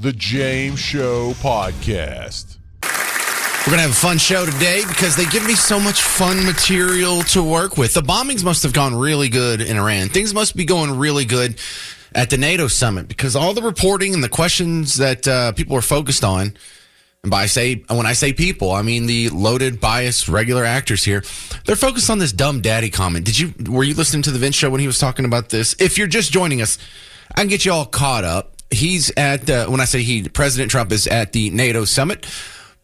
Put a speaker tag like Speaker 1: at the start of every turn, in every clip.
Speaker 1: The James Show Podcast.
Speaker 2: We're going to have a fun show today because they give me so much fun material to work with. The bombings must have gone really good in Iran. Things must be going really good at the NATO summit because all the reporting and the questions that people are focused on, and when I say people, I mean the loaded, biased, regular actors here, they're focused on this dumb daddy comment. Were you listening to the Vince show when he was talking about this? If you're just joining us, I can get you all caught up. He's at, when I say he, President Trump is at the NATO summit.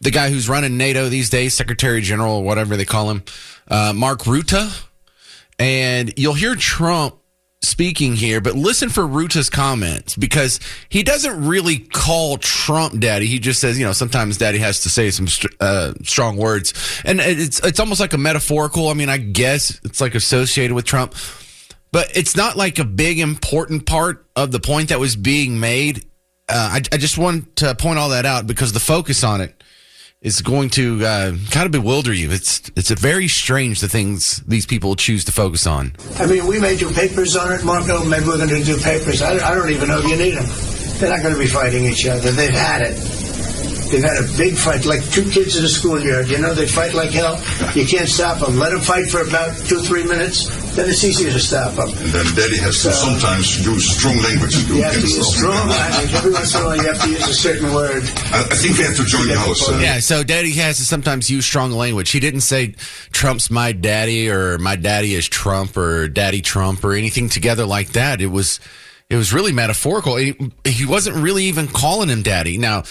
Speaker 2: The guy who's running NATO these days, Secretary General, or whatever they call him, Mark Rutte. And you'll hear Trump speaking here, but listen for Rutte's comments because he doesn't really call Trump daddy. He just says, sometimes daddy has to say some strong words. And it's almost like a metaphorical. I mean, I guess it's like associated with Trump. But it's not like a big important part of the point that was being made. I just want to point all that out because the focus on it is going to kind of bewilder you. It's a very strange the things these people choose to focus on.
Speaker 3: I mean, we may do papers on it, Marco. Maybe we're going to do papers. I don't even know if you need them. They're not going to be fighting each other. They've had it. They've had a big fight, like two kids in a schoolyard. They fight like hell. You can't stop them. Let them fight for about 2-3 minutes. Then it's easier to stop them.
Speaker 4: And then Daddy has to sometimes use strong language.
Speaker 3: You have to use strong language. Every once in a while, you have to use a certain word.
Speaker 4: I think we have to join the house.
Speaker 2: Yeah, so Daddy has to sometimes use strong language. He didn't say Trump's my daddy or my daddy is Trump or Daddy Trump or anything together like that. It was really metaphorical. He wasn't really even calling him daddy. Now,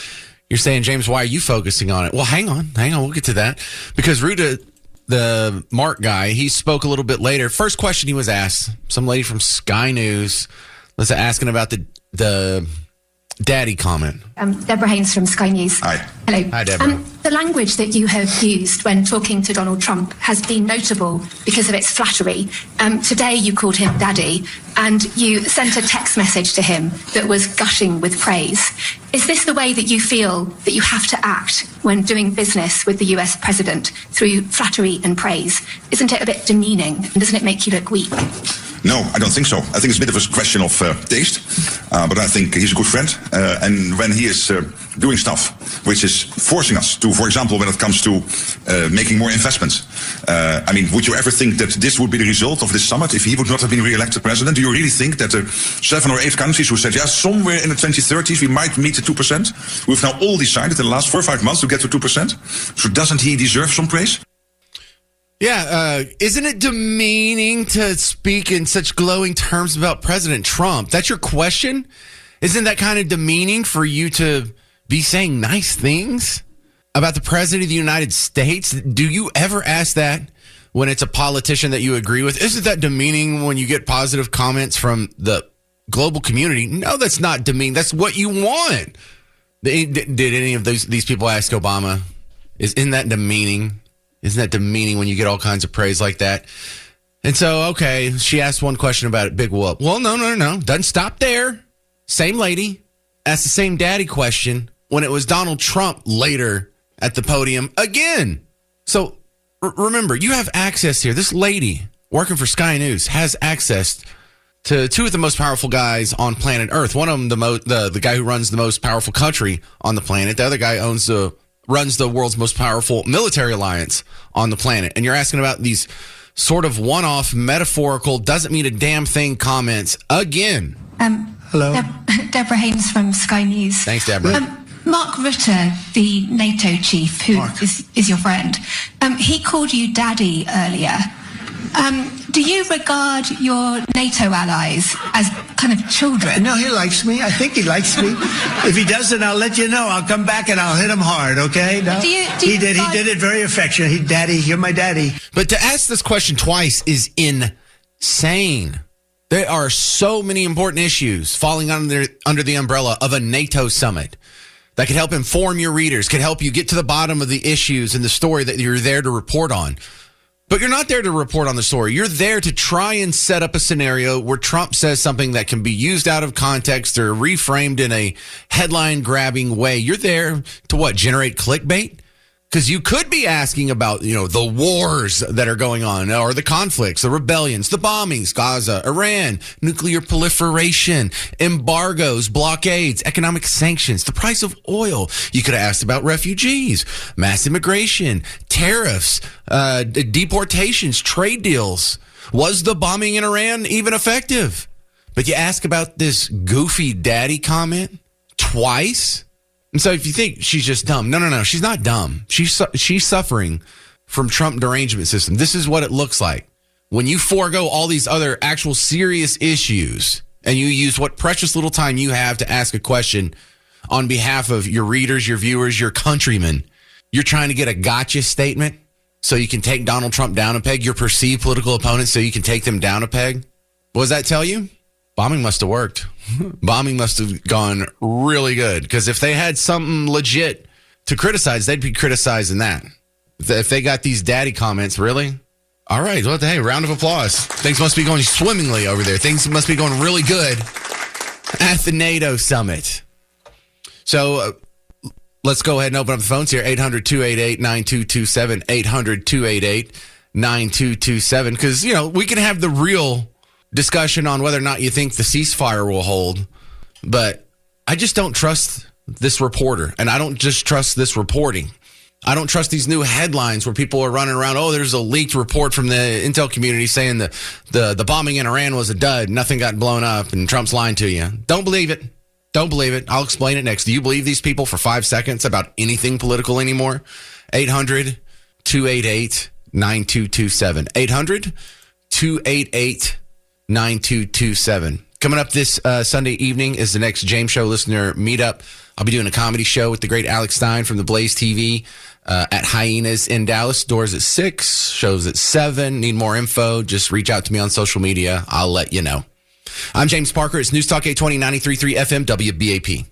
Speaker 2: you're saying, James, why are you focusing on it? Well, hang on. We'll get to that. Because Rutte, the Mark guy, he spoke a little bit later. First question he was asked, some lady from Sky News was asking about the daddy comment.
Speaker 5: Deborah Haynes from Sky News.
Speaker 4: Hi.
Speaker 5: Hello.
Speaker 2: Hi, Deborah.
Speaker 5: The language that you have used when talking to Donald Trump has been notable because of its flattery. Today you called him daddy and you sent a text message to him that was gushing with praise. Is this the way that you feel that you have to act when doing business with the US president through flattery and praise? Isn't it a bit demeaning and doesn't it make you look weak?
Speaker 4: No, I don't think so. I think it's a bit of a question of taste, but I think he's a good friend. And when he is doing stuff which is forcing us to, for example, when it comes to making more investments. Would you ever think that this would be the result of this summit if he would not have been re-elected president? Do you really think that the 7 or 8 countries who said, somewhere in the 2030s we might meet the 2%? We've now all decided in the last 4 or 5 months to get to 2%. So doesn't he deserve some praise?
Speaker 2: Yeah, isn't it demeaning to speak in such glowing terms about President Trump? That's your question? Isn't that kind of demeaning for you to be saying nice things about the President of the United States? Do you ever ask that when it's a politician that you agree with? Isn't that demeaning when you get positive comments from the global community? No, that's not demeaning. That's what you want. Did any of these people ask Obama, isn't that demeaning? Isn't that demeaning when you get all kinds of praise like that? And so, okay, she asked one question about it, big whoop. Well, no. Doesn't stop there. Same lady asked the same daddy question when it was Donald Trump later at the podium again. So remember, you have access here. This lady working for Sky News has access to 2 of the most powerful guys on planet Earth. One of them, the guy who runs the most powerful country on the planet. The other guy runs the world's most powerful military alliance on the planet. And you're asking about these sort of one-off, metaphorical, doesn't mean a damn thing comments again.
Speaker 3: Hello.
Speaker 5: Deborah Haynes from Sky News.
Speaker 2: Thanks, Deborah.
Speaker 5: Mark Rutte, the NATO chief, who is your friend, he called you daddy earlier. Do you regard your NATO allies as kind of children?
Speaker 3: No, he likes me. I think he likes me. If he doesn't, I'll let you know. I'll come back and I'll hit him hard, okay? No? He did it very affectionate. Daddy, you're my daddy.
Speaker 2: But to ask this question twice is insane. There are so many important issues falling under the umbrella of a NATO summit that could help inform your readers, could help you get to the bottom of the issues and the story that you're there to report on. But you're not there to report on the story. You're there to try and set up a scenario where Trump says something that can be used out of context or reframed in a headline-grabbing way. You're there to what? Generate clickbait? Because you could be asking about, the wars that are going on, or the conflicts, the rebellions, the bombings, Gaza, Iran, nuclear proliferation, embargoes, blockades, economic sanctions, the price of oil. You could have asked about refugees, mass immigration, tariffs, deportations, trade deals. Was the bombing in Iran even effective? But you ask about this goofy daddy comment twice? And so if you think she's just dumb, no, she's not dumb. She's suffering from Trump derangement system. This is what it looks like when you forego all these other actual serious issues and you use what precious little time you have to ask a question on behalf of your readers, your viewers, your countrymen. You're trying to get a gotcha statement so you can take Donald Trump down a peg, your perceived political opponents, so you can take them down a peg. What does that tell you? Bombing must have worked. Bombing must have gone really good, because if they had something legit to criticize, they'd be criticizing that. If they got these daddy comments, really? All right, well, hey, round of applause. Things must be going swimmingly over there. Things must be going really good at the NATO summit. So let's go ahead and open up the phones here. 800-288-9227, 800-288-9227, because, we can have the real discussion on whether or not you think the ceasefire will hold, but I just don't trust this reporter, and I don't just trust this reporting. I don't trust these new headlines where people are running around, there's a leaked report from the intel community saying the bombing in Iran was a dud, nothing got blown up, and Trump's lying to you. Don't believe it. Don't believe it. I'll explain it next. Do you believe these people for 5 seconds about anything political anymore? 800-288-9227. 800-288-9227. 9227. Coming up this Sunday evening is the next James Show listener meetup. I'll be doing a comedy show with the great Alex Stein from the Blaze TV at Hyenas in Dallas. Doors at 6, shows at 7. Need more info? Just reach out to me on social media. I'll let you know. I'm James Parker. It's News Talk 820 93.3 FM WBAP.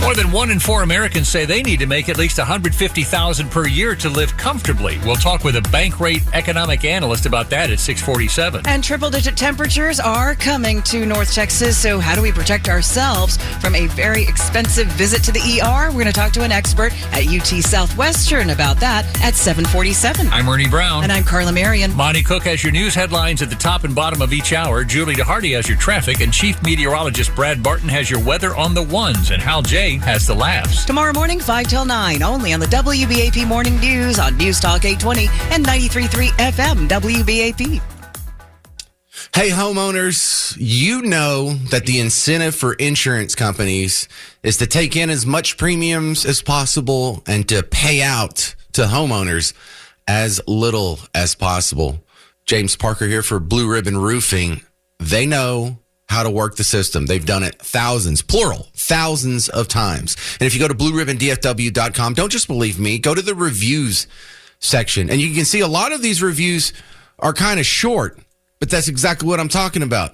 Speaker 6: More than 1 in 4 Americans say they need to make at least $150,000 per year to live comfortably. We'll talk with a bank rate economic analyst about that at 6:47.
Speaker 7: And triple-digit temperatures are coming to North Texas, so how do we protect ourselves from a very expensive visit to the ER? We're going to talk to an expert at UT Southwestern about that at 7:47.
Speaker 6: I'm Ernie Brown.
Speaker 7: And I'm Carla Marion.
Speaker 6: Monty Cook has your news headlines at the top and bottom of each hour. Julie DeHardy has your traffic, and Chief Meteorologist Brad Barton has your weather on the ones, and Hal J has the laughs.
Speaker 7: Tomorrow morning, 5 till 9, only on the WBAP Morning News on News Talk 820 and 93.3 FM WBAP.
Speaker 2: Hey, homeowners, you know that the incentive for insurance companies is to take in as much premiums as possible and to pay out to homeowners as little as possible. James Parker here for Blue Ribbon Roofing. They know how to work the system. They've done it thousands, plural, thousands of times. And if you go to blueribbondfw.com, don't just believe me, go to the reviews section. And you can see a lot of these reviews are kind of short, but that's exactly what I'm talking about.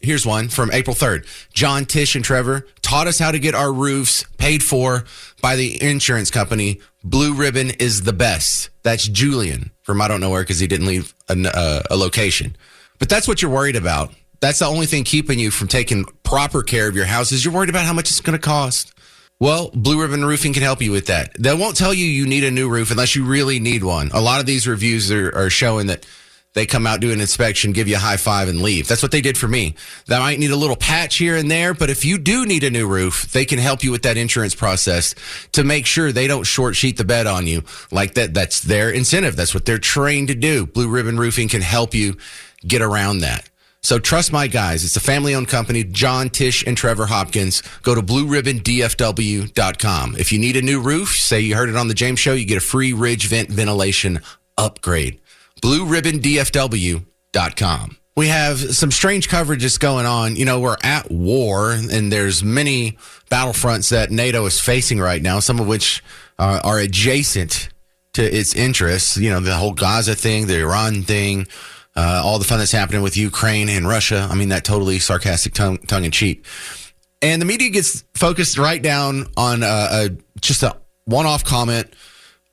Speaker 2: Here's one from April 3rd. John, Tish, and Trevor taught us how to get our roofs paid for by the insurance company. Blue Ribbon is the best. That's Julian from I don't know where, because he didn't leave a location. But that's what you're worried about. That's the only thing keeping you from taking proper care of your house is you're worried about how much it's going to cost. Well, Blue Ribbon Roofing can help you with that. They won't tell you need a new roof unless you really need one. A lot of these reviews are showing that they come out, do an inspection, give you a high five, and leave. That's what they did for me. That might need a little patch here and there, but if you do need a new roof, they can help you with that insurance process to make sure they don't short sheet the bed on you like that. That's their incentive. That's what they're trained to do. Blue Ribbon Roofing can help you get around that. So trust my guys. It's a family-owned company, John, Tish, and Trevor Hopkins. Go to blueribbondfw.com. If you need a new roof, say you heard it on the James Show, you get a free ridge vent ventilation upgrade. blueribbondfw.com. We have some strange coverages going on. We're at war, and there's many battlefronts that NATO is facing right now, some of which are adjacent to its interests. The whole Gaza thing, the Iran thing, all the fun that's happening with Ukraine and Russia. I mean, that totally sarcastic tongue-in-cheek. And the media gets focused right down on just a one-off comment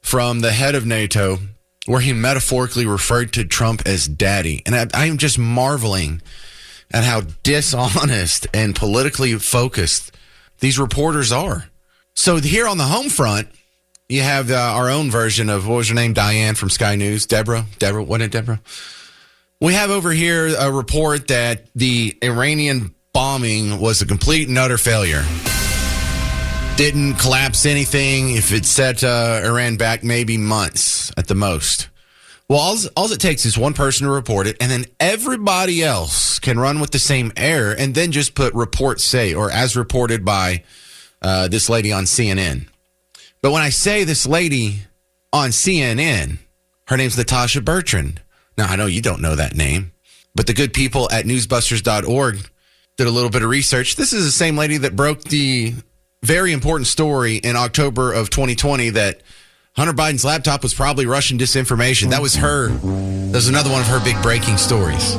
Speaker 2: from the head of NATO where he metaphorically referred to Trump as daddy. And I am just marveling at how dishonest and politically focused these reporters are. So here on the home front, you have our own version of, what was her name? Diane from Sky News. Deborah, what did Deborah? We have over here a report that the Iranian bombing was a complete and utter failure. Didn't collapse anything. If it set Iran back, maybe months at the most. Well, all it takes is one person to report it, and then everybody else can run with the same error and then just put report say, or as reported by this lady on CNN. But when I say this lady on CNN, her name's Natasha Bertrand. Now, I know you don't know that name, but the good people at newsbusters.org did a little bit of research. This is the same lady that broke the very important story in October of 2020 that Hunter Biden's laptop was probably Russian disinformation. That was her. That was another one of her big breaking stories.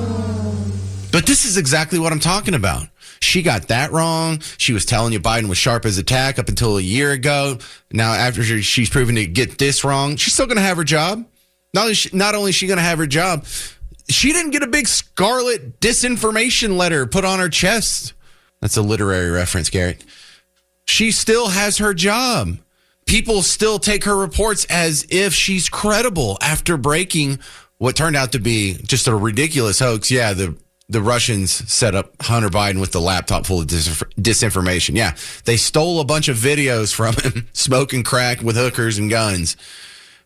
Speaker 2: But this is exactly what I'm talking about. She got that wrong. She was telling you Biden was sharp as a tack up until a year ago. Now, after she's proven to get this wrong, she's still going to have her job. Not only is she going to have her job, she didn't get a big scarlet disinformation letter put on her chest. That's a literary reference, Garrett. She still has her job. People still take her reports as if she's credible after breaking what turned out to be just a ridiculous hoax. Yeah, the Russians set up Hunter Biden with the laptop full of disinformation. Yeah, they stole a bunch of videos from him, smoking crack with hookers and guns,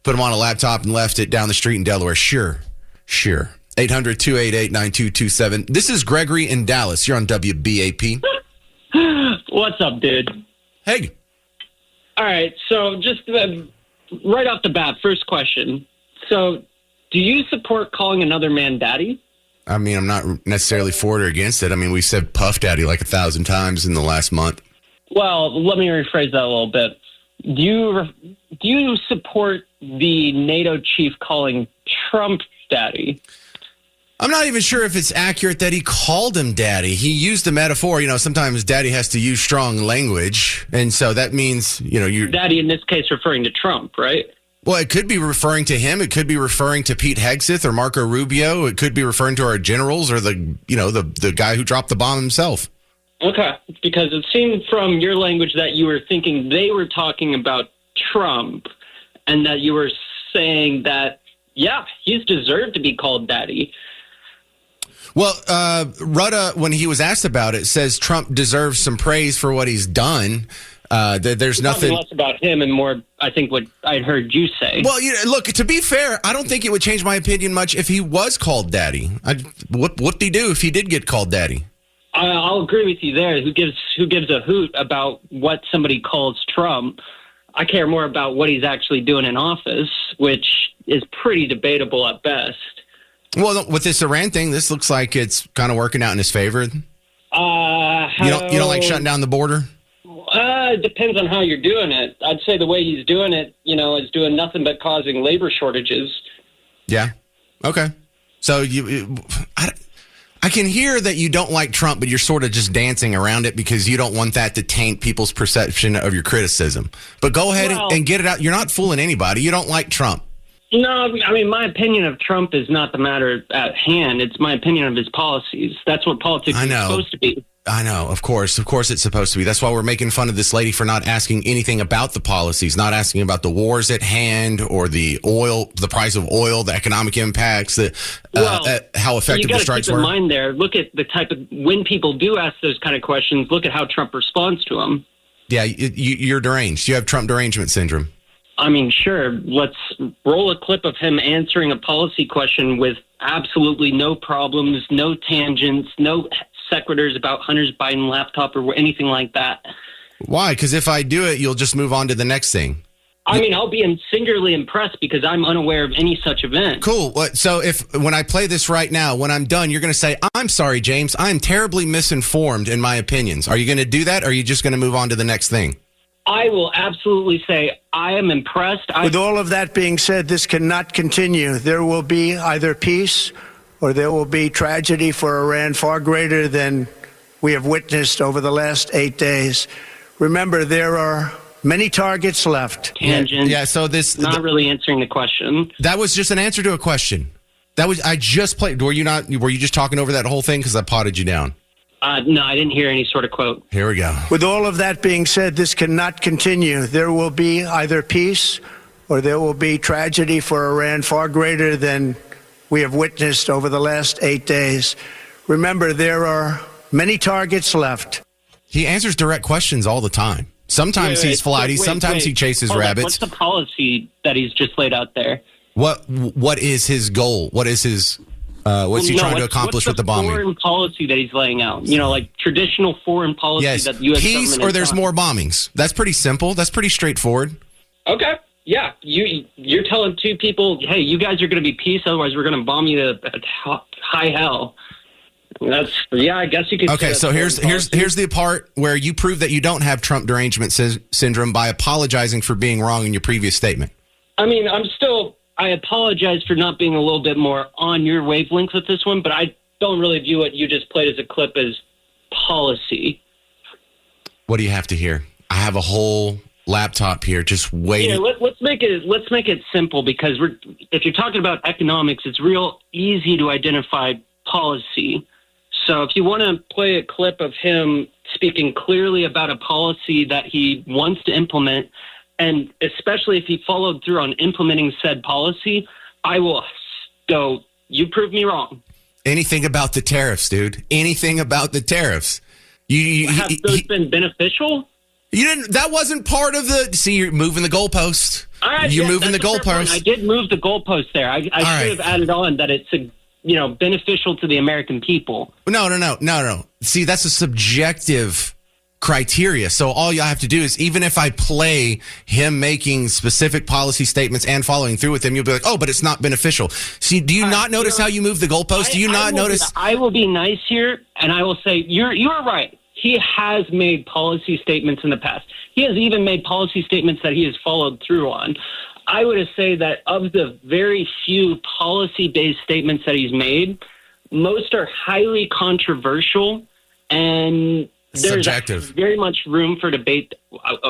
Speaker 2: put them on a laptop and left it down the street in Delaware. Sure. 800-288-9227. This is Gregory in Dallas. You're on WBAP.
Speaker 8: What's up, dude?
Speaker 2: Hey.
Speaker 8: All right, so just right off the bat, first question. So do you support calling another man daddy?
Speaker 2: I mean, I'm not necessarily for it or against it. I mean, we said Puff Daddy like 1,000 times in the last month.
Speaker 8: Well, let me rephrase that a little bit. Do you support the NATO chief calling Trump daddy?
Speaker 2: I'm not even sure if it's accurate that he called him daddy. He used the metaphor, sometimes daddy has to use strong language. And so that means, you're
Speaker 8: daddy in this case referring to Trump, right?
Speaker 2: Well, it could be referring to him. It could be referring to Pete Hegseth or Marco Rubio. It could be referring to our generals or the guy who dropped the bomb himself.
Speaker 8: Okay, because it seemed from your language that you were thinking they were talking about Trump and that you were saying that, yeah, he's deserved to be called daddy.
Speaker 2: Well, Rudda, when he was asked about it, says Trump deserves some praise for what he's done. There's nothing
Speaker 8: less about him and more, I think, what I'd heard you say.
Speaker 2: Well, look, to be fair, I don't think it would change my opinion much if he was called daddy. What'd he do if he did get called daddy?
Speaker 8: I'll agree with you there. Who gives a hoot about what somebody calls Trump? I care more about what he's actually doing in office, which is pretty debatable at best.
Speaker 2: Well, with this Iran thing, this looks like it's kind of working out in his favor. You don't like shutting down the border?
Speaker 8: It depends on how you're doing it. I'd say the way he's doing it, is doing nothing but causing labor shortages.
Speaker 2: Yeah. Okay. So I can hear that you don't like Trump, but you're sort of just dancing around it because you don't want that to taint people's perception of your criticism. But go ahead and get it out. You're not fooling anybody. You don't like Trump.
Speaker 8: No, I mean, my opinion of Trump is not the matter at hand. It's my opinion of his policies. That's what politics is supposed to be.
Speaker 2: I know. Of course it's supposed to be. That's why we're making fun of this lady for not asking anything about the policies, not asking about the wars at hand or the oil, the price of oil, the economic impacts, how effective the strikes were.
Speaker 8: You got to keep in mind there, look at the type of, when people do ask those kind of questions, look at how Trump responds to them.
Speaker 2: Yeah, you're deranged. You have Trump derangement syndrome.
Speaker 8: I mean, sure, let's roll a clip of him answering a policy question with absolutely no problems, no tangents, no sequiturs about Hunter's Biden laptop or anything like that.
Speaker 2: Why? Because if I do it, you'll just move on to the next thing.
Speaker 8: I mean, I'll be singularly impressed because I'm unaware of any such event.
Speaker 2: Cool. So when I play this right now, when I'm done, you're going to say, I'm sorry, James, I'm terribly misinformed in my opinions. Are you going to do that, or are you just going to move on to the next thing?
Speaker 8: I will absolutely say I am impressed.
Speaker 3: With all of that being said, this cannot continue. There will be either peace or there will be tragedy for Iran far greater than we have witnessed over the last 8 days. Remember, there are many targets left.
Speaker 8: Tangent.
Speaker 2: Yeah, so this...
Speaker 8: Not really answering the question.
Speaker 2: That was just an answer to a question. I just played... Were you just talking over that whole thing? Because I potted you down.
Speaker 8: No, I didn't hear any sort of quote.
Speaker 2: Here we go.
Speaker 3: With all of that being said, this cannot continue. There will be either peace or there will be tragedy for Iran far greater than we have witnessed over the last 8 days. Remember, there are many targets left.
Speaker 2: He answers direct questions all the time. Sometimes he's flighty. Sometimes he chases rabbits.
Speaker 8: What's the policy that he's just laid out there?
Speaker 2: What is his goal? What is his what's he trying to accomplish with the bombing?
Speaker 8: Foreign policy that he's laying out. Like traditional foreign policy that the U.S.
Speaker 2: Peace
Speaker 8: government
Speaker 2: or there's more bombings. That's pretty simple. That's pretty straightforward.
Speaker 8: Okay. Yeah, you're telling two people, hey, you guys are going to be peace, otherwise we're going to bomb you to high hell. I guess you could.
Speaker 2: Okay, so here's the part where you prove that you don't have Trump derangement syndrome by apologizing for being wrong in your previous statement.
Speaker 8: I mean, I apologize for not being a little bit more on your wavelength with this one, but I don't really view what you just played as a clip as policy.
Speaker 2: What do you have to hear? I have a whole laptop here just waiting.
Speaker 8: Yeah, let's make it simple, because if you're talking about economics, it's real easy to identify policy. So if you want to play a clip of him speaking clearly about a policy that he wants to implement, and especially if he followed through on implementing said policy, I will go, you prove me wrong.
Speaker 2: Anything about the tariffs, dude. Anything about the tariffs.
Speaker 8: Have those been beneficial?
Speaker 2: You didn't. That wasn't part of the. See, you're moving the goalpost.
Speaker 8: All right,
Speaker 2: you're moving the goalpost.
Speaker 8: I did move the goalpost there. I should have added on that it's beneficial to the American people.
Speaker 2: No. See, that's a subjective criteria. So all you have to do is, even if I play him making specific policy statements and following through with them, you'll be like, oh, but it's not beneficial. See, do you not notice how you move the goalpost? Do you not notice?
Speaker 8: I will be nice here, and I will say you are right. He has made policy statements in the past. He has even made policy statements that he has followed through on. I would say that of the very few policy-based statements that he's made, most are highly controversial, and there's very much room for debate.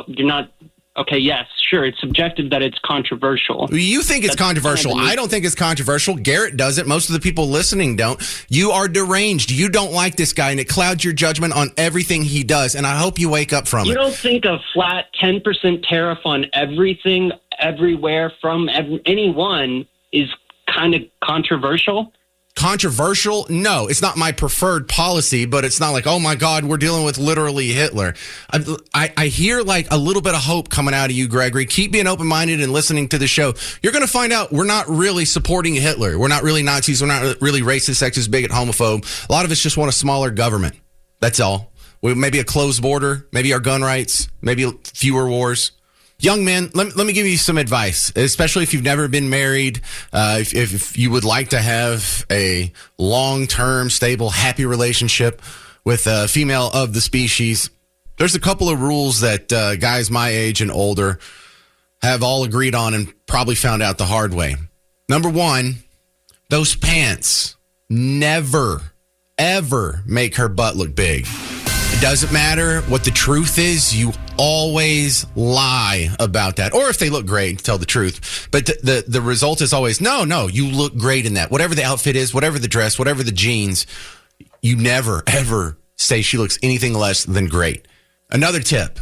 Speaker 8: You're not... Okay, yes, sure, it's subjective that it's controversial.
Speaker 2: You think it's controversial. I don't think it's controversial. Garrett does it. Most of the people listening don't. You are deranged. You don't like this guy, and it clouds your judgment on everything he does, and I hope you wake up from it.
Speaker 8: You don't think a flat 10% tariff on everything, everywhere, from anyone is kind of controversial?
Speaker 2: Controversial? No, it's not my preferred policy, but it's not like, oh my God, we're dealing with literally Hitler. I hear like a little bit of hope coming out of you, Gregory. Keep being open-minded and listening to the show. You're going to find out we're not really supporting Hitler. We're not really Nazis. We're not really racist, sexist, bigot, homophobe. A lot of us just want a smaller government. That's all. Maybe a closed border, maybe our gun rights, maybe fewer wars. Young men, let me give you some advice, especially if you've never been married, if you would like to have a long-term, stable, happy relationship with a female of the species. There's a couple of rules that guys my age and older have all agreed on and probably found out the hard way. Number one, those pants never, ever make her butt look big. It doesn't matter what the truth is. You always lie about that. Or if they look great, tell the truth. But the result is always, no, you look great in that. Whatever the outfit is, whatever the dress, whatever the jeans, you never, ever say she looks anything less than great. Another tip,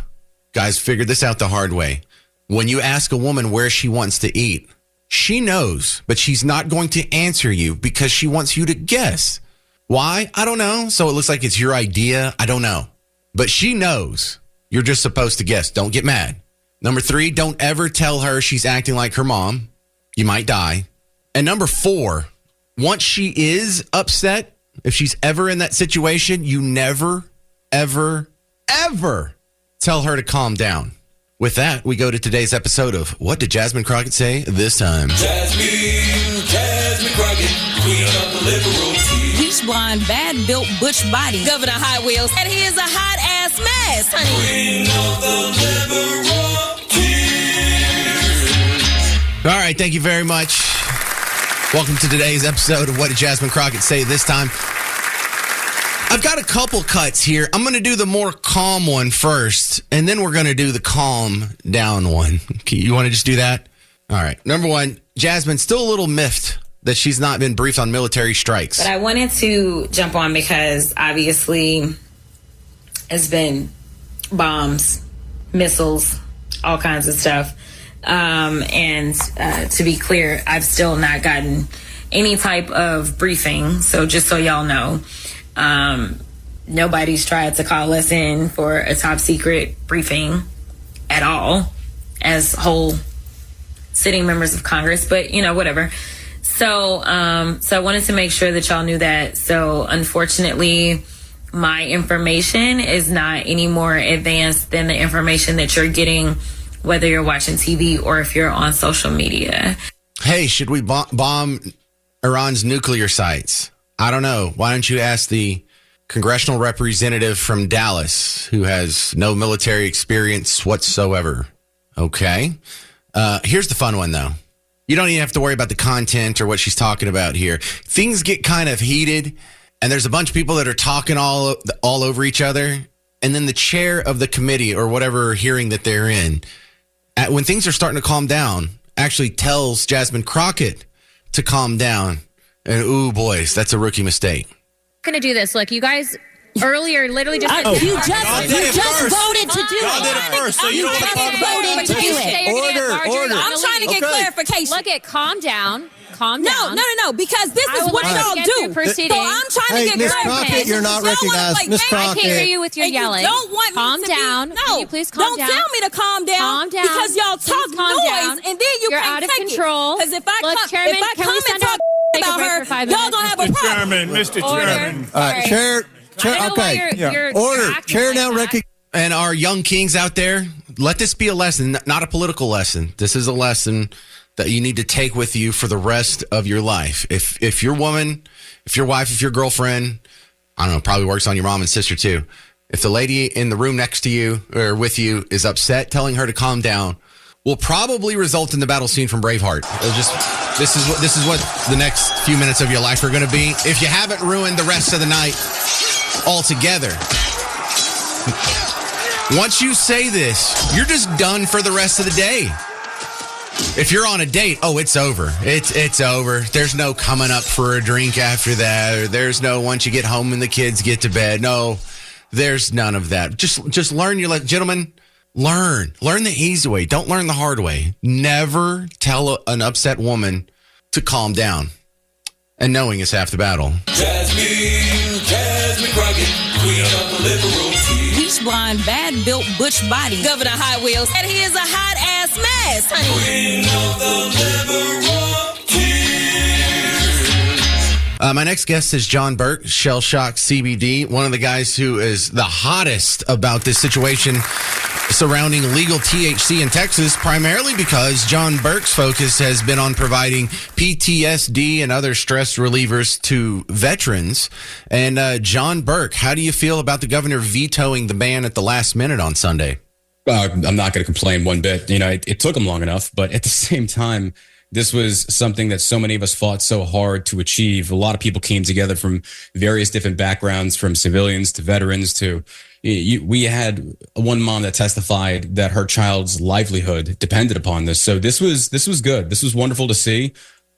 Speaker 2: guys, figured this out the hard way. When you ask a woman where she wants to eat, she knows, but she's not going to answer you because she wants you to guess. Why? I don't know. So it looks like it's your idea. I don't know. But she knows. You're just supposed to guess. Don't get mad. Number 3, don't ever tell her she's acting like her mom. You might die. And number 4, once she is upset, if she's ever in that situation, you never, ever, ever tell her to calm down. With that, we go to today's episode of What Did Jasmine Crockett Say This Time?
Speaker 9: Jasmine Crockett, queen of the liberal tea.
Speaker 10: Peach blonde, bad built butch body, Governor Hot Wheels, and he is a hot ass mess, honey.
Speaker 9: Queen of the liberal tea.
Speaker 2: All right, thank you very much. Welcome to today's episode of What Did Jasmine Crockett Say This Time? I've got a couple cuts here. I'm going to do the more calm one first, and then we're going to do the calm down one. You want to just do that? All right. Number 1, Jasmine, still a little miffed that she's not been briefed on military strikes.
Speaker 11: But I wanted to jump on because obviously it's been bombs, missiles, all kinds of stuff. And to be clear, I've still not gotten any type of briefing. So just so y'all know, nobody's tried to call us in for a top secret briefing at all as whole sitting members of Congress, but whatever. So I wanted to make sure that y'all knew that. So unfortunately, my information is not any more advanced than the information that you're getting, whether you're watching TV or if you're on social media.
Speaker 2: Hey, should we bomb Iran's nuclear sites? I don't know. Why don't you ask the congressional representative from Dallas who has no military experience whatsoever? Okay. Here's the fun one, though. You don't even have to worry about the content or what she's talking about here. Things get kind of heated, and there's a bunch of people that are talking all over each other, and then the chair of the committee or whatever hearing that they're in, when things are starting to calm down, actually tells Jasmine Crockett to calm down. And, ooh, boys, that's a rookie mistake.
Speaker 12: I'm going to do this. Look, you guys earlier literally just...
Speaker 10: You just voted to do it.
Speaker 13: Y'all did it first, so you don't want to talk about
Speaker 10: voted to do it.
Speaker 13: Order.
Speaker 10: I'm trying to get clarification.
Speaker 12: Look at calm down. Calm down.
Speaker 10: No, because this is what y'all do. So I'm trying to get
Speaker 13: Miss
Speaker 10: clarification.
Speaker 13: Crockett, you're not recognized. Miss Crockett.
Speaker 12: I can't hear you with your yelling.
Speaker 10: You don't want
Speaker 12: calm
Speaker 10: me to
Speaker 12: down.
Speaker 10: No,
Speaker 12: can you please calm down?
Speaker 10: Don't tell me to calm down.
Speaker 12: Calm down.
Speaker 10: Because y'all talk noise, and then
Speaker 12: You're
Speaker 10: can't
Speaker 12: out of
Speaker 10: take
Speaker 12: control.
Speaker 10: Because if I
Speaker 12: Look,
Speaker 10: come,
Speaker 12: Chairman,
Speaker 10: if I
Speaker 12: can
Speaker 10: come
Speaker 12: we
Speaker 10: and
Speaker 12: send
Speaker 10: talk
Speaker 12: take a
Speaker 10: about
Speaker 12: break
Speaker 10: her,
Speaker 12: for 5
Speaker 10: y'all
Speaker 12: minutes?
Speaker 10: gonna have a problem.
Speaker 13: Mr. Chairman.
Speaker 2: Chair.
Speaker 12: I don't know why you're
Speaker 2: Order.
Speaker 12: acting
Speaker 2: Chair
Speaker 12: like
Speaker 2: now.
Speaker 12: that.
Speaker 2: And our young kings out there, let this be a lesson, not a political lesson. This is a lesson that you need to take with you for the rest of your life. If your woman, if your wife, if your girlfriend, I don't know, probably works on your mom and sister too. If the lady in the room next to you or with you is upset, telling her to calm down will probably result in the battle scene from Braveheart. This is what the next few minutes of your life are going to be. If you haven't ruined the rest of the night altogether. Once you say this, you're just done for the rest of the day. If you're on a date, it's over. It's over. There's no coming up for a drink after that. Or there's no once you get home and the kids get to bed. No, there's none of that. Just learn your gentlemen. Learn the easy way. Don't learn the hard way. Never tell an upset woman to calm down. And knowing is half the battle.
Speaker 9: Jasmine Crockett, queen of the liberal tea.
Speaker 10: Bleach blonde, bad built butch body, Governor Hot Wheels, and he is a hot ass mess, honey.
Speaker 9: Queen of the liberal tea.
Speaker 2: My next guest is John Burke, Shell Shock CBD, one of the guys who is the hottest about this situation surrounding legal THC in Texas, primarily because John Burke's focus has been on providing PTSD and other stress relievers to veterans. And John Burke, how do you feel about the governor vetoing the ban at the last minute on Sunday?
Speaker 14: I'm not going to complain one bit. It took him long enough, but at the same time, this was something that so many of us fought so hard to achieve. A lot of people came together from various different backgrounds, from civilians to veterans to we had one mom that testified that her child's livelihood depended upon this. So this was good. This was wonderful to see.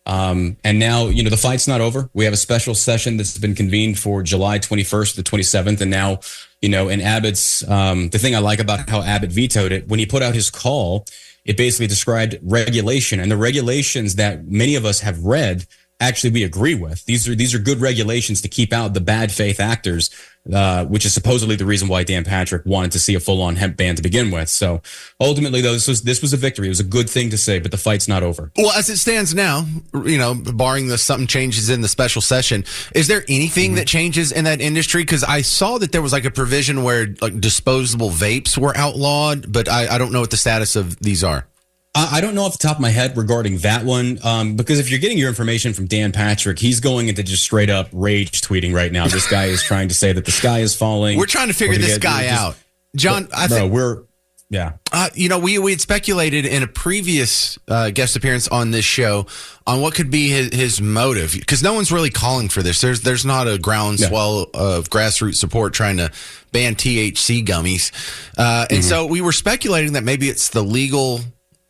Speaker 14: And now, the fight's not over. We have a special session that's been convened for July 21st to the 27th. And now, in Abbott's, the thing I like about how Abbott vetoed it, when he put out his call, it basically described regulation, and the regulations that many of us have read, actually we agree with. These are good regulations to keep out the bad faith actors, which is supposedly the reason why Dan Patrick wanted to see a full-on hemp ban to begin with. So ultimately, though, this was a victory. It was a good thing to say, but the fight's not over.
Speaker 2: Well, as it stands now, barring something changes in the special session, is there anything that changes in that industry? Because I saw that there was like a provision where disposable vapes were outlawed, but I don't know what the status of these are.
Speaker 14: I don't know off the top of my head regarding that one, because if you're getting your information from Dan Patrick, he's going into just straight up rage tweeting right now. This guy is trying to say that the sky is falling.
Speaker 2: We're trying to figure this guy out. John, I think we had speculated in a previous guest appearance on this show on what could be his motive, because no one's really calling for this. There's not a groundswell of grassroots support trying to ban THC gummies. And so we were speculating that maybe it's the legal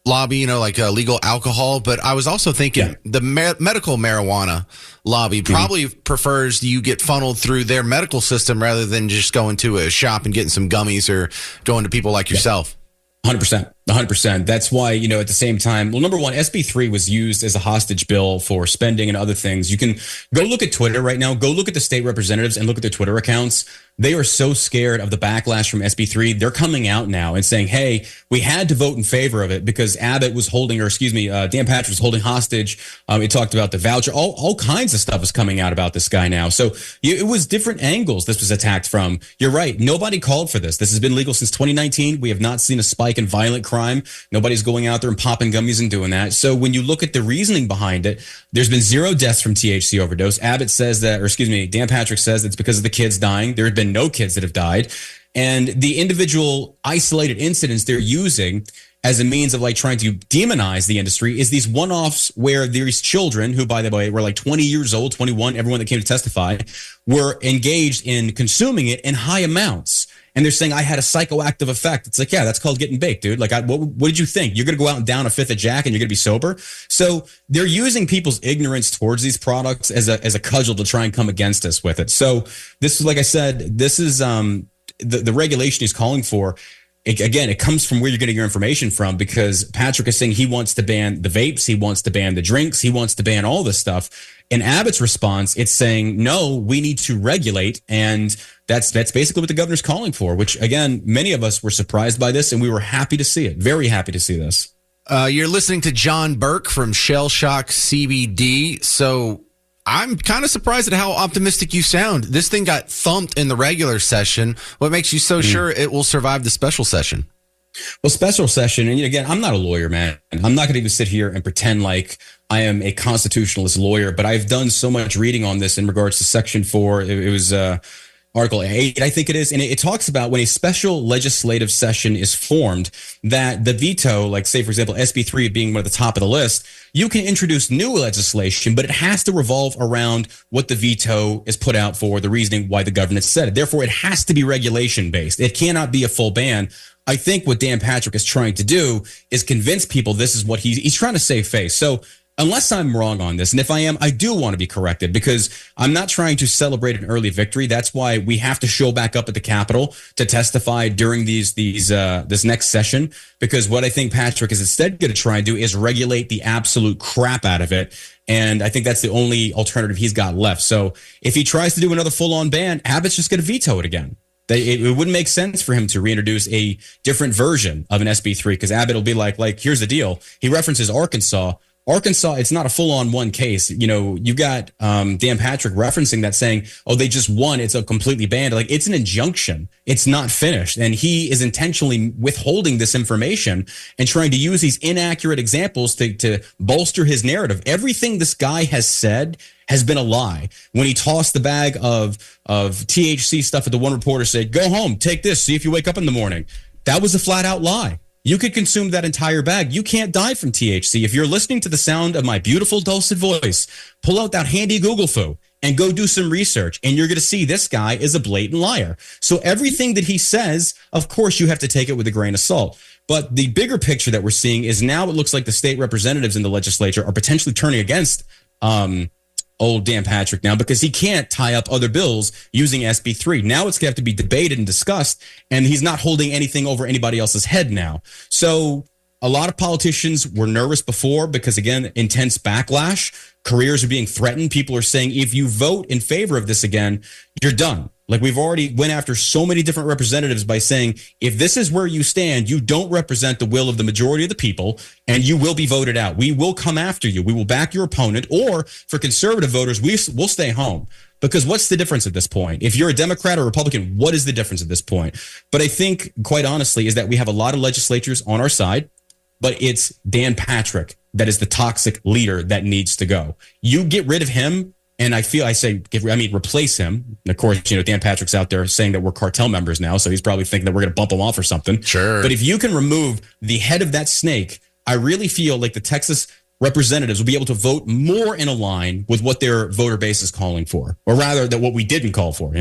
Speaker 2: lobby, like legal alcohol. But I was also thinking the medical marijuana lobby probably prefers you get funneled through their medical system rather than just going to a shop and getting some gummies or going to people like yourself.
Speaker 14: 100%. 100%. That's why, at the same time, well, number one, SB3 was used as a hostage bill for spending and other things. You can go look at Twitter right now. Go look at the state representatives and look at their Twitter accounts. They are so scared of the backlash from SB3. They're coming out now and saying, hey, we had to vote in favor of it because Abbott was holding, or excuse me, Dan Patrick was holding hostage. It talked about the voucher. All kinds of stuff is coming out about this guy now. So it was different angles this was attacked from. You're right. Nobody called for this. This has been legal since 2019. We have not seen a spike in violent crime. Nobody's going out there and popping gummies and doing that. So when you look at the reasoning behind it, there's been 0 deaths from THC overdose. Abbott says that, or excuse me, Dan Patrick says it's because of the kids dying. There have been no kids that have died. And the individual isolated incidents they're using as a means of trying to demonize the industry is these one-offs where these children, who, by the way, were 20 years old, 21, everyone that came to testify, were engaged in consuming it in high amounts. And they're saying, I had a psychoactive effect. It's yeah, that's called getting baked, dude. What did you think? You're going to go out and down a fifth of Jack and you're going to be sober? So they're using people's ignorance towards these products as a cudgel to try and come against us with it. So this is, like I said, this is the regulation he's calling for. It comes from where you're getting your information from, because Patrick is saying he wants to ban the vapes, he wants to ban the drinks, he wants to ban all this stuff. In Abbott's response, it's saying, no, we need to regulate. And that's basically what the governor's calling for, which, again, many of us were surprised by this, and we were happy to see it. Very happy to see this.
Speaker 2: You're listening to John Burke from Shell Shock CBD. So I'm kind of surprised at how optimistic you sound. This thing got thumped in the regular session. What makes you so sure it will survive the special session?
Speaker 14: Well, special session, and again, I'm not a lawyer, man. I'm not going to even sit here and pretend like I am a constitutionalist lawyer, but I've done so much reading on this in regards to Section 4. It was Article 8, I think it is. And it talks about when a special legislative session is formed, that the veto, say, for example, SB3 being one of the top of the list, you can introduce new legislation, but it has to revolve around what the veto is put out for, the reasoning why the governor said it. Therefore, it has to be regulation based. It cannot be a full ban. I think what Dan Patrick is trying to do is convince people this is what he's trying to save face. So unless I'm wrong on this, and if I am, I do want to be corrected, because I'm not trying to celebrate an early victory. That's why we have to show back up at the Capitol to testify during this next session, because what I think Patrick is instead going to try and do is regulate the absolute crap out of it. And I think that's the only alternative he's got left. So if he tries to do another full-on ban, Abbott's just going to veto it again. It wouldn't make sense for him to reintroduce a different version of an SB3, because Abbott will be like, here's the deal. He references Arkansas, it's not a full-on one case. You got Dan Patrick referencing that, saying, oh, they just won. It's a completely banned. It's an injunction. It's not finished. And he is intentionally withholding this information and trying to use these inaccurate examples to bolster his narrative. Everything this guy has said has been a lie. When he tossed the bag of THC stuff at the one reporter, said, go home, take this, see if you wake up in the morning. That was a flat-out lie. You could consume that entire bag. You can't die from THC. If you're listening to the sound of my beautiful, dulcet voice, pull out that handy Google foo and go do some research, and you're going to see this guy is a blatant liar. So everything that he says, of course, you have to take it with a grain of salt. But the bigger picture that we're seeing is now it looks like the state representatives in the legislature are potentially turning against old Dan Patrick now, because he can't tie up other bills using SB3. Now it's going to have to be debated and discussed, and he's not holding anything over anybody else's head now. So a lot of politicians were nervous before because, again, intense backlash. Careers are being threatened. People are saying, if you vote in favor of this again, you're done. We've already went after so many different representatives by saying, if this is where you stand, you don't represent the will of the majority of the people, and you will be voted out. We will come after you. We will back your opponent. Or for conservative voters, we'll stay home. Because what's the difference at this point? If you're a Democrat or Republican, what is the difference at this point? But I think, quite honestly, is that we have a lot of legislatures on our side, but it's Dan Patrick that is the toxic leader that needs to go. You get rid of him, and replace him. And of course, Dan Patrick's out there saying that we're cartel members now, so he's probably thinking that we're going to bump him off or something.
Speaker 2: Sure.
Speaker 14: But if you can remove the head of that snake, I really feel like the Texas representatives will be able to vote more in a line with what their voter base is calling for, or rather, that what we didn't call for.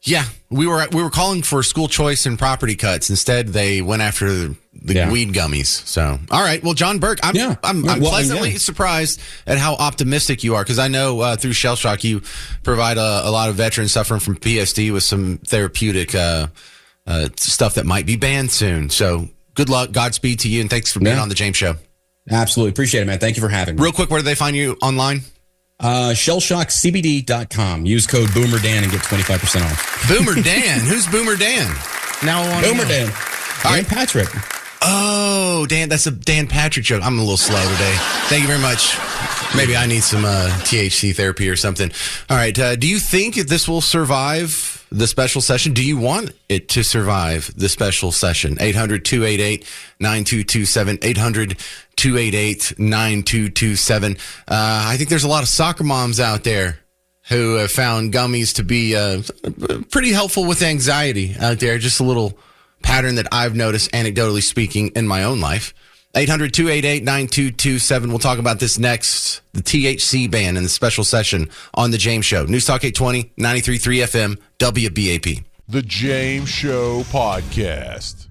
Speaker 2: Yeah, we were calling for school choice and property cuts. Instead, they went after weed gummies. So, all right. Well, John Burke, I'm pleasantly surprised at how optimistic you are, because I know through Shell Shock you provide a lot of veterans suffering from PSD with some therapeutic stuff that might be banned soon. So, good luck, Godspeed to you, and thanks for being on the James Show.
Speaker 14: Absolutely. Appreciate it, man. Thank you for having me.
Speaker 2: Real quick, where do they find you online?
Speaker 14: Shellshockcbd.com. Use code Boomer Dan and get 25% off.
Speaker 2: Boomer Dan? Who's Boomer Dan? Now I want to know.
Speaker 14: Boomer Dan. Dan Patrick.
Speaker 2: Oh, Dan, that's a Dan Patrick joke. I'm a little slow today. Thank you very much. Maybe I need some THC therapy or something. All right. Do you think this will survive the special session? Do you want it to survive the special session? 800-288-9227. 800-288-9227. I think there's a lot of soccer moms out there who have found gummies to be pretty helpful with anxiety out there. Just a little pattern that I've noticed, anecdotally speaking, in my own life. 800-288-9227. We'll talk about this next, the THC ban in the special session on The James Show. News Talk 820, 93.3 FM, WBAP.
Speaker 1: The James Show Podcast.